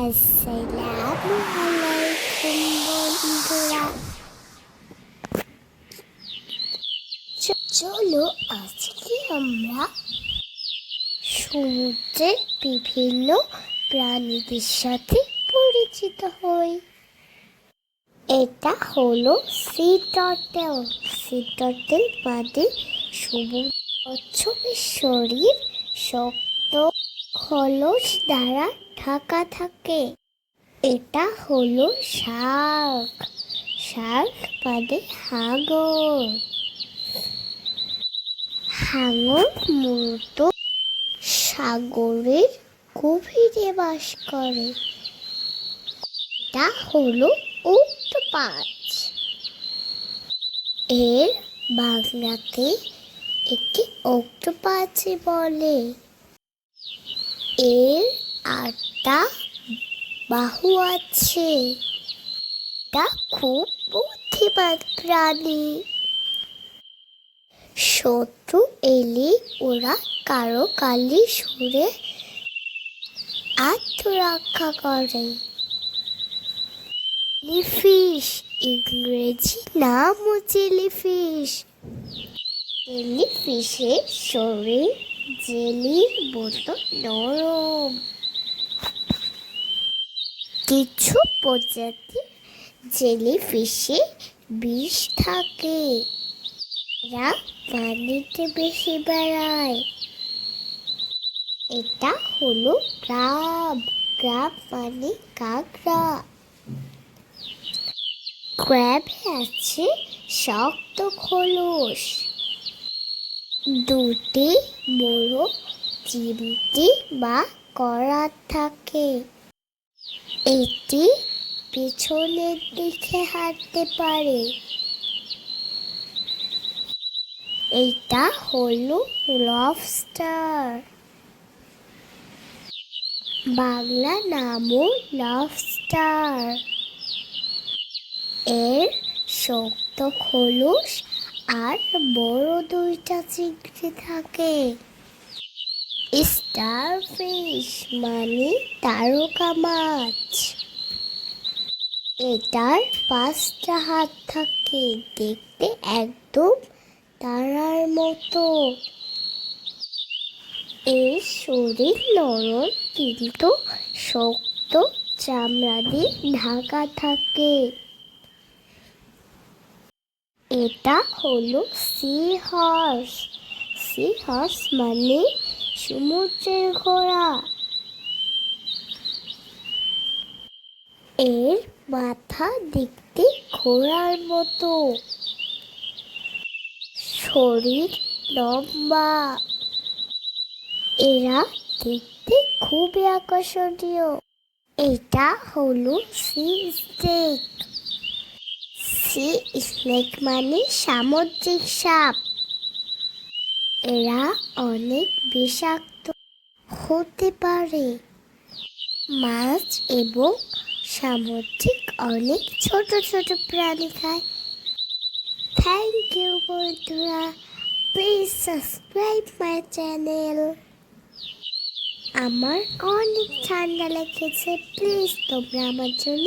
আসসালামু আলাইকুম বন্ধুরা। চলো আজকে আমরা সমুদ্রের বিভিন্ন প্রাণীদের সাথে পরিচিত হই। এটা হলো সি টার্টেল। সি টার্টেল মানে সমুদ্র কচ্ছপের শরীর শক্ত খোলস দ্বারা ঢাকা থাকে। এটা হলো শার্ক। শার্ক মানে হাঙর। হাঙর মূলত সাগরের গভীরে বাস করে। এটা হলো অক্টোপাস। এর বাংলাতে একে অক্টোপাসই বলে। এর 8টা বাহু আছে। এটা খুব বুদ্ধিমান প্রাণী। শত্রু এলে ওরা কারো কালি সুরে আত্মরক্ষা করে। জেলিফিশ, ইংরেজি নাম জেলিফিশ। জেলিফিশের শরীর জেলির মতো নরম। কিছু প্রজাতির জেলিফিশে বিষ থাকে। এরা পানিতে বেশি বেড়ায়। এটা হলো ক্র্যাব। ক্র্যাব মানে কাঁকড়া। ক্র্যাবে আছে শক্ত খোলস। দুটি বড় চিমটি বা করাত থাকে। এটি পিছনের দিকে হাঁটতে পারে। এটা হলো লবস্টার। বাংলা নামও লবস্টার। এর শক্ত খোলস আর বড় 2টা চিংড়ি থাকে। স্টারফিশ মানে তারকা মাছ। এটার 5টা হাত থাকে, দেখতে একদম তারার মতো। এর শরীর নরম কিন্তু শক্ত চামড়া দিয়ে ঢাকা থাকে। এটা হলো সি হর্স। সি হর্স মানে সমুদ্রের ঘোড়া। এর মাথা দেখতে ঘোড়ার মতো। শরীর লম্বা। এরা দেখতে খুবই আকর্ষণীয়। এটা হলো সি স্নেক। সি স্নেক মানে সামুদ্রিক সাপ। এরা অনেক বিষাক্ত হতে পারে। মাছ এবং সামুদ্রিক অনেক ছোট ছোট প্রাণী খায়। থ্যাংক ইউ বন্ধুরা। Please subscribe my channel. আমার অনেক ঠান্ডা লেগেছে, প্লিজ তোমরা আমার জন্য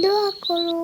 দোয়া করো।